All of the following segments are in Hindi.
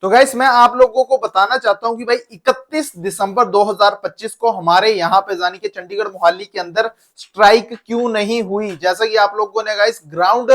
तो गाइस मैं आप लोगों को बताना चाहता हूं कि भाई 31 दिसंबर 2025 को हमारे यहाँ पे यानी कि चंडीगढ़ मोहाली के अंदर स्ट्राइक क्यों नहीं हुई। जैसा कि आप लोगों ने गाइस ग्राउंड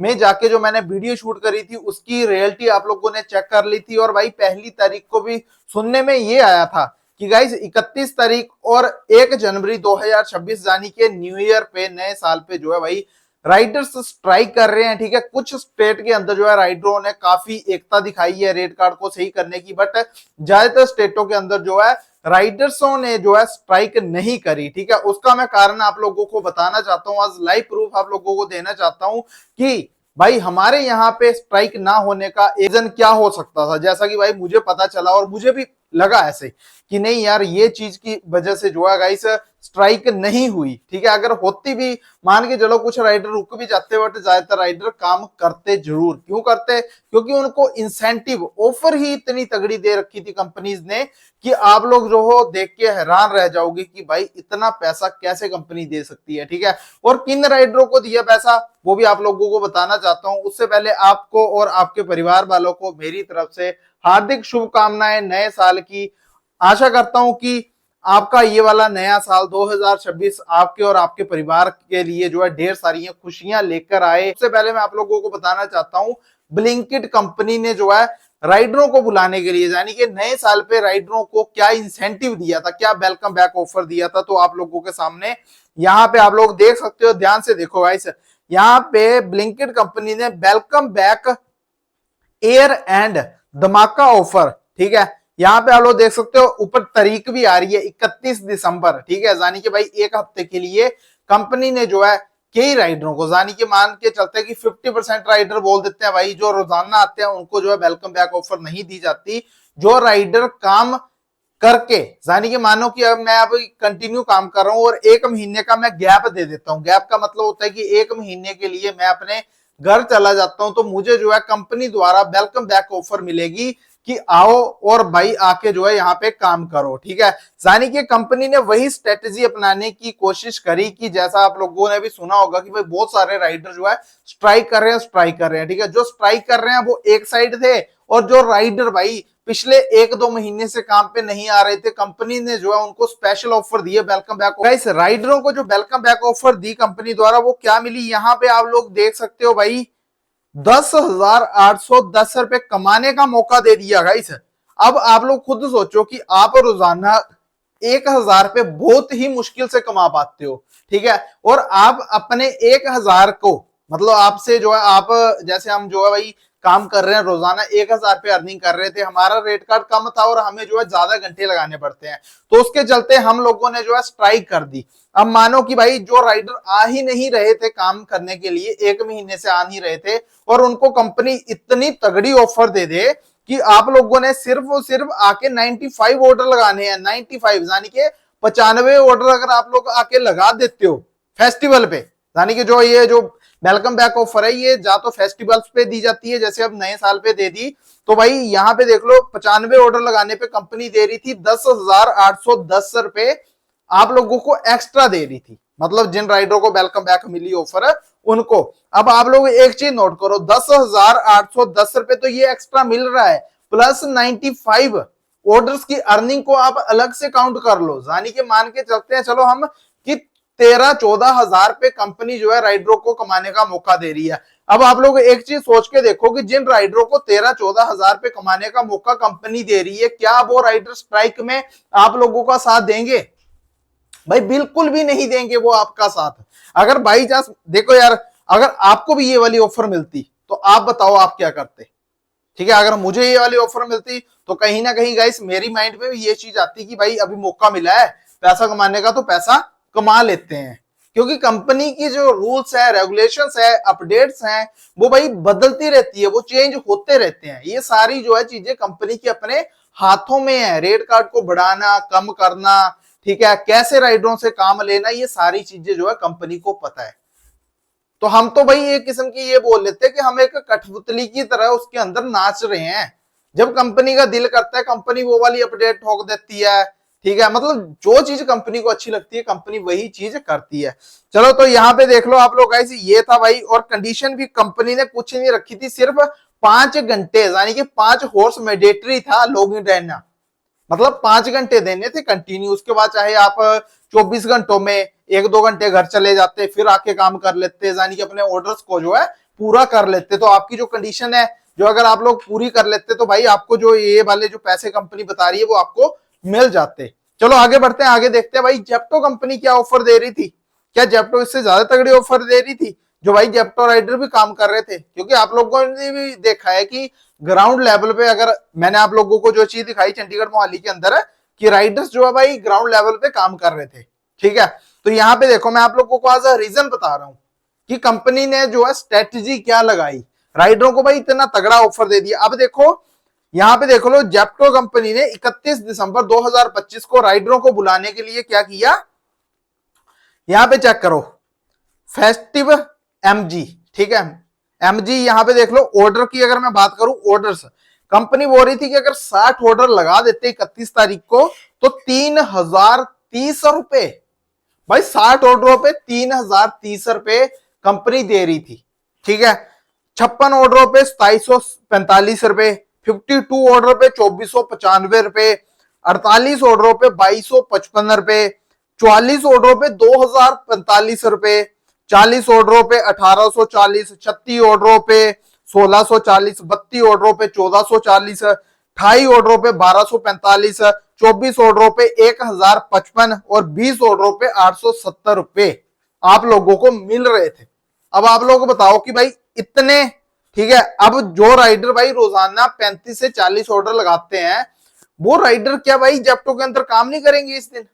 में जाके जो मैंने वीडियो शूट करी थी उसकी रियलिटी आप लोगों ने चेक कर ली थी। और भाई पहली तारीख को भी सुनने में ये आया था कि गाइस 31 तारीख और 1 जनवरी 2026 यानी कि न्यू ईयर पे, नए साल पे जो है भाई राइडर्स स्ट्राइक कर रहे हैं। ठीक है, कुछ स्टेट के अंदर जो है राइडरों ने काफी एकता दिखाई है रेड कार्ड को सही करने की, बट ज्यादातर स्टेटों के अंदर जो है राइडर्सों ने जो है स्ट्राइक नहीं करी। ठीक है, उसका मैं कारण आप लोगों को बताना चाहता हूं, आज लाइव प्रूफ आप लोगों को देना चाहता हूं कि भाई हमारे यहाँ पे स्ट्राइक ना होने का रीजन क्या हो सकता था। जैसा कि भाई मुझे पता चला और मुझे भी लगा ऐसे कि नहीं यार ये चीज की वजह से जो है गाइस स्ट्राइक नहीं हुई। ठीक है, अगर होती भी मान के चलो कुछ राइडर रुक भी जाते, बट ज्यादातर राइडर काम करते जरूर। क्यों करते? क्योंकि उनको इंसेंटिव ऑफर ही इतनी तगड़ी दे रखी थी कंपनीज ने कि आप लोग जो हो देख के हैरान रह जाओगे कि भाई इतना पैसा कैसे कंपनी दे सकती है। ठीक है, और किन राइडरों को दिया पैसा वो भी आप लोगों को बताना चाहता हूं। उससे पहले आपको और आपके परिवार वालों को मेरी तरफ से हार्दिक शुभकामनाएं नए साल की। आशा करता हूं कि आपका ये वाला नया साल 2026 आपके और आपके परिवार के लिए जो है ढेर सारी खुशियां लेकर आए। सबसे पहले मैं आप लोगों को बताना चाहता हूं, ब्लिंकिट कंपनी ने जो है राइडरों को बुलाने के लिए यानी कि नए साल पे राइडरों को क्या इंसेंटिव दिया था, क्या वेलकम बैक ऑफर दिया था, तो आप लोगों के सामने यहाँ पे आप लोग देख सकते हो। ध्यान से देखो गाइस, यहाँ पे ब्लिंकिट कंपनी ने वेलकम बैक एयर एंड धमाका ऑफर, ठीक है, यहाँ पे आप लोग देख सकते हो ऊपर तारीख भी आ रही है 31 दिसंबर। ठीक है, यानी कि भाई एक हफ्ते के लिए कंपनी ने जो है कई राइडरों को, यानी कि मान के चलते हैं कि 50% राइडर बोल देते हैं भाई जो रोजाना आते हैं उनको जो है वेलकम बैक ऑफर नहीं दी जाती। जो राइडर काम करके, यानी कि मानो कि अब मैं अब कंटिन्यू काम कर रहा हूं और 1 महीने का मैं गैप दे देता हूं। गैप का मतलब होता है कि 1 महीने के लिए मैं अपने घर चला जाता हूं, तो मुझे जो है कंपनी द्वारा वेलकम बैक ऑफर मिलेगी कि आओ और भाई आके जो है यहाँ पे काम करो। ठीक है, यानी कि कंपनी ने वही स्ट्रेटेजी अपनाने की कोशिश करी कि जैसा आप लोगों ने भी सुना होगा कि भाई बहुत सारे राइडर जो है स्ट्राइक कर रहे हैं। ठीक है, जो स्ट्राइक कर रहे हैं वो एक साइड थे, और जो राइडर भाई पिछले 1-2 महीने से काम पे नहीं आ रहे थे, कंपनी ने जो है उनको स्पेशल ऑफर दिए वेलकम बैक। गाइस राइडरों को जो वेलकम बैक ऑफर दी कंपनी द्वारा वो क्या मिली, यहाँ पे आप लोग देख सकते हो भाई 10,810 रुपए कमाने का मौका दे दिया गाइस। अब आप लोग खुद सोचो कि आप रोजाना 1,000 रुपए बहुत ही मुश्किल से कमा पाते हो। ठीक है, और आप अपने 1,000 को, मतलब आपसे जो है आप जैसे हम जो है भाई काम कर रहे हैं रोजाना 1,000 रुपए अर्निंग कर रहे थे, हमारा रेट कार्ड कम था और हमें जो है ज्यादा घंटे लगाने पड़ते हैं, तो उसके चलते हम लोगों ने जो है स्ट्राइक कर दी। अब मानो कि भाई जो राइडर आ ही नहीं रहे थे काम करने के लिए, 1 महीने से आ नहीं रहे थे, और उनको कंपनी इतनी तगड़ी ऑफर दे दे कि आप लोगों ने सिर्फ और सिर्फ आके 95 ऑर्डर लगाने हैं। 95 यानी कि 95 ऑर्डर अगर आप लोग आके लगा देते हो फेस्टिवल पे, यानी कि जो ये जो वेलकम बैक ऑफर है ये जा तो फेस्टिवल्स पे दी जाती है, जैसे अब नए साल पे दे दी, तो भाई यहाँ पे देख लो 95 ऑर्डर लगाने पे कंपनी दे रही थी 10,810 रुपए आप लोगों को एक्स्ट्रा दे रही थी। मतलब जिन राइडरों को वेलकम बैक मिली ऑफर है उनको। अब आप लोग एक चीज नोट करो, 10,810 रुपए तो ये एक्स्ट्रा मिल रहा है, प्लस 95 ऑर्डर्स की अर्निंग को आप अलग से काउंट कर लो, यानी कि मान के चलते हैं चलो हम कि 13-14 हजार पे कंपनी जो है राइडरों को कमाने का मौका दे रही है। अब आप लोग एक चीज सोच के देखो कि जिन राइडरों को 13-14 हजार पे कमाने का मौका कंपनी दे रही है, क्या वो राइडर स्ट्राइक में आप लोगों का साथ देंगे? भाई बिल्कुल भी नहीं देंगे वो आपका साथ। अगर बाई चांस देखो यार, अगर आपको भी ये वाली ऑफर मिलती तो आप बताओ आप क्या करते? ठीक है, अगर मुझे ये वाली ऑफर मिलती तो कहीं ना कहीं गाइस मेरी माइंड में भी ये चीज आती कि भाई अभी मौका मिला है पैसा कमाने का, तो पैसा कमा लेते हैं। क्योंकि कंपनी की जो रूल्स है, रेगुलेशंस है, अपडेट्स हैं, वो भाई बदलती रहती है, वो चेंज होते रहते हैं। ये सारी जो है चीजें कंपनी के अपने हाथों में है, रेट कार्ड को बढ़ाना कम करना, ठीक है, कैसे राइडरों से काम लेना, ये सारी चीजें जो है कंपनी को पता है। तो हम तो भाई एक किस्म की ये बोल लेते हैं कि हम एक कठपुतली की तरह उसके अंदर नाच रहे हैं। जब कंपनी का दिल करता है कंपनी वो वाली अपडेट ठोक देती है, ठीक है, मतलब जो चीज कंपनी को अच्छी लगती है कंपनी वही चीज करती है। चलो तो यहाँ पे देख लो आप लोग गाइस, ये था भाई। और कंडीशन भी कंपनी ने कुछ नहीं रखी थी, सिर्फ 5 घंटे, यानी कि 5 हॉर्स मैंडेटरी था लॉगिन रहना, मतलब 5 घंटे देने थे कंटिन्यू। उसके बाद चाहे आप 24 घंटों में 1-2 घंटे घर चले जाते, फिर आके काम कर लेते, यानी कि अपने ऑर्डर्स को जो है पूरा कर लेते। तो आपकी जो कंडीशन है, जो अगर आप लोग पूरी कर लेते तो भाई आपको जो ये वाले जो पैसे कंपनी बता रही है वो आपको मिल जाते। चलो आगे बढ़ते हैं, आगे देखते हैं भाई जेप्टो कंपनी क्या ऑफर दे रही थी। क्या जेप्टो इससे ज्यादा तगड़ी ऑफर दे रही थी, जो भाई जेप्टो राइडर भी काम कर रहे थे? क्योंकि आप लोगों ने भी देखा है कि ग्राउंड लेवल पे, अगर मैंने आप लोगों को जो चीज दिखाई चंडीगढ़ मोहाली के अंदर है कि राइडर्स जो है भाई ग्राउंड लेवल पे काम कर रहे थे, ठीक है। तो यहाँ पे देखो मैं आप लोगों को आज रीजन बता रहा हूं कि कंपनी ने जो है स्ट्रेटजी क्या लगाई, राइडरों को भाई इतना तगड़ा ऑफर दे दिया। अब देखो यहाँ पे देखो लो, जेप्टो कंपनी ने 31 दिसंबर 2025 को राइडरों को बुलाने के लिए क्या किया, यहां पे चेक करो, फेस्टिव एमजी, ठीक है। एमजी यहां पे देख लो, ऑर्डर की अगर मैं बात करूं, ऑर्डर्स कंपनी बोल रही थी कि अगर 60 ऑर्डर लगा देते 31 तारीख को तो 3030 रुपए, भाई 60 ऑर्डरों पे 3030 रुपए कंपनी दे रही थी, ठीक है। 56 ऑर्डरों पे 2745 रुपए, 52 ऑर्डर पे 2495 रुपए, 48 ऑर्डरों पे 2255 रुपए, 44 ऑर्डरों पे 2045 रुपए, 40 ऑर्डरों पे 1840, 36 ऑर्डरों पे 1640, 32 ऑर्डरों पे 1440, 28 ऑर्डरों पे 1245, 24 ऑर्डरों पे 1055 और 20 ऑर्डरों पे 870 रुपए आप लोगों को मिल रहे थे। अब आप लोग बताओ कि भाई इतने, ठीक है। अब जो राइडर भाई रोजाना 35 से 40 ऑर्डर लगाते हैं, वो राइडर क्या भाई जेप्टो के अंदर काम नहीं करेंगे इस दिन?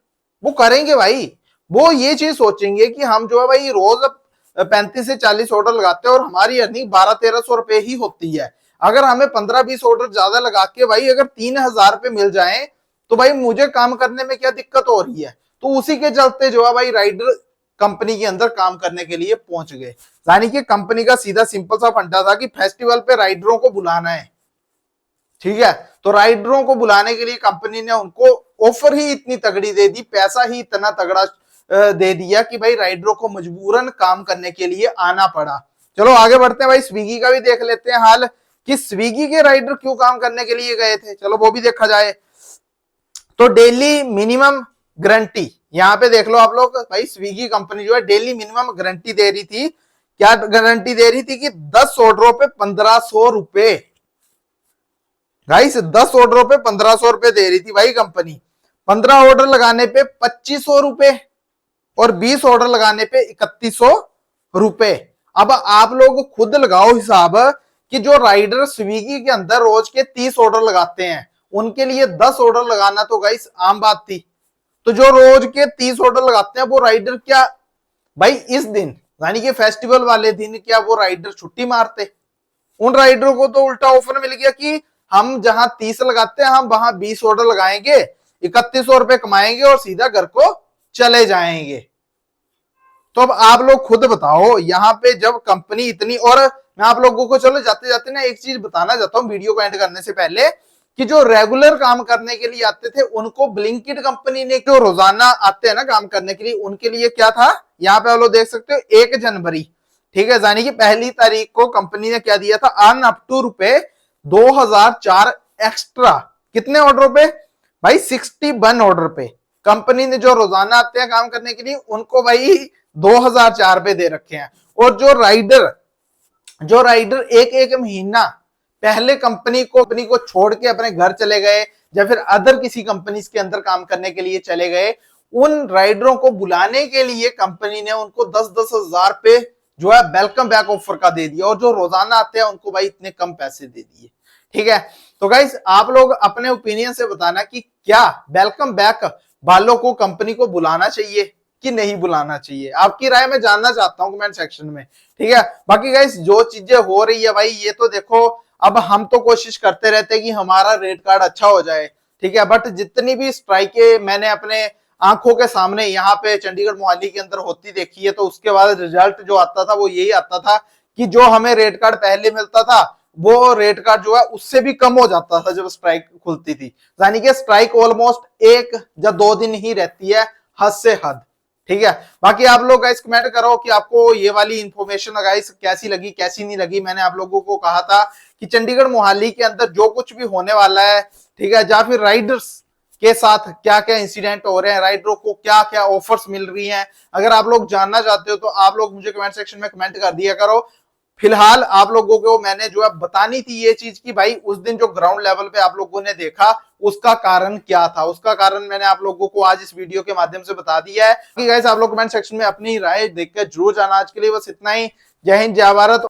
वो करेंगे भाई। वो ये चीज सोचेंगे कि हम जो है भाई रोज 35 से 40 ऑर्डर लगाते हैं और हमारी अर्निंग 1200-1300 रुपए ही होती है। अगर हमें 15-20 ऑर्डर ज्यादा लगा के भाई अगर 3000 रुपए मिल जाए तो भाई मुझे काम करने में क्या दिक्कत हो रही है? तो उसी के चलते जो है भाई राइडर कंपनी के अंदर काम करने के लिए पहुंच गए। यानी कि कंपनी का सीधा सिंपल सा फंडा था कि फेस्टिवल पे राइडरों को बुलाना है, ठीक है। तो राइडरों को बुलाने के लिए कंपनी ने उनको ऑफर ही इतनी तगड़ी दे दी, पैसा ही इतना तगड़ा दे दिया कि भाई राइडरों को मजबूरन काम करने के लिए आना पड़ा। चलो आगे बढ़ते हैं भाई, स्विगी का भी देख लेते हैं हाल कि स्विगी के राइडर क्यों काम करने के लिए गए थे। चलो वो भी देखा जाए तो डेली मिनिमम गारंटी, यहां पे देख लो आप लोग भाई, स्विगी कंपनी जो है डेली मिनिमम गारंटी दे रही थी। क्या गारंटी दे रही थी कि 10 ऑर्डरों पे 1500 रुपए, गाइस 10 ऑर्डरों पे 1500 रुपए दे रही थी भाई कंपनी। 15 ऑर्डर लगाने पे 2500 रुपए और 20 ऑर्डर लगाने पे 3100 रुपए। अब आप लोग खुद लगाओ हिसाब कि जो राइडर स्विगी के अंदर रोज के 30 ऑर्डर लगाते हैं उनके लिए 10 ऑर्डर लगाना तो गाइस आम बात थी। तो जो रोज के 30 ऑर्डर लगाते हैं वो राइडर क्या भाई इस दिन यानी कि फेस्टिवल वाले दिन क्या वो राइडर छुट्टी मारते? उन राइडरों को तो उल्टा ऑफर मिल गया कि हम जहां 30 लगाते हैं हम वहां 20 ऑर्डर लगाएंगे, 3100 रुपए कमाएंगे और सीधा घर को चले जाएंगे। तो अब आप लोग खुद बताओ, यहाँ पे जब कंपनी इतनी, और मैं आप लोगों को चलो जाते जाते ना एक चीज बताना चाहता हूँ वीडियो को एंड करने से पहले, कि जो रेगुलर काम करने के लिए आते थे उनको ब्लिंकिट कंपनी ने, जो रोजाना आते हैं ना काम करने के लिए, उनके लिए क्या था, यहाँ पे आप लोग देख सकते हो 1 जनवरी, ठीक है, यानी कि पहली तारीख को कंपनी ने क्या दिया था, अर्न अप टू रुपए 2004 एक्स्ट्रा। कितने ऑर्डर पे भाई? 61 ऑर्डर पे। कंपनी ने जो रोजाना आते हैं काम करने के लिए उनको भाई 2004 पे दे रखे हैं। और जो राइडर एक एक महीना पहले कंपनी को छोड़ के अपने घर चले गए या फिर अदर किसी कंपनी के अंदर काम करने के लिए चले गए, उन राइडरों को बुलाने के लिए कंपनी ने उनको 10-10 हजार पे जो है वेलकम बैक ऑफर का दे दिया। और जो रोजाना आते हैं उनको भाई इतने कम पैसे दे दिए, ठीक है। तो गाइस आप लोग अपने ओपिनियन से बताना कि क्या वेलकम बैक वालों को कंपनी को बुलाना चाहिए कि नहीं बुलाना चाहिए? आपकी राय मैं जानना चाहता हूं कमेंट सेक्शन में, ठीक है। बाकी गाइस जो चीजें हो रही है भाई ये तो देखो, अब हम तो कोशिश करते रहते हैं कि हमारा रेट कार्ड अच्छा हो जाए, ठीक है, बट जितनी भी स्ट्राइकें मैंने अपने आंखों के सामने यहाँ पे चंडीगढ़ मोहाली के अंदर होती देखी है, तो उसके बाद रिजल्ट जो आता था वो यही आता था कि जो हमें रेट कार्ड पहले मिलता था वो रेट कार्ड जो है उससे भी कम हो जाता था जब स्ट्राइक खुलती थी। यानी कि स्ट्राइक ऑलमोस्ट 1 या 2 दिन ही रहती है, हद से हद। ठीक है, बाकी आप लोग गाइस कमेंट करो कि आपको ये वाली इंफॉर्मेशन गाइस कैसी लगी, कैसी नहीं लगी। मैंने आप लोगों को कहा था कि चंडीगढ़ मोहाली के अंदर जो कुछ भी होने वाला है, ठीक है, या फिर राइडर्स के साथ क्या क्या इंसिडेंट हो रहे हैं, राइडरों को क्या क्या ऑफर्स मिल रही हैं, अगर आप लोग जानना चाहते हो तो आप लोग मुझे कमेंट सेक्शन में कमेंट कर दिया करो। फिलहाल आप लोगों को मैंने जो है बतानी थी ये चीज कि भाई उस दिन जो ग्राउंड लेवल पे आप लोगों ने देखा उसका कारण क्या था, उसका कारण मैंने आप लोगों को आज इस वीडियो के माध्यम से बता दिया है कि गाइस आप लोग कमेंट सेक्शन में अपनी राय देखकर जरूर जाना। आज के लिए बस इतना ही। जय हिंद, जय भारत।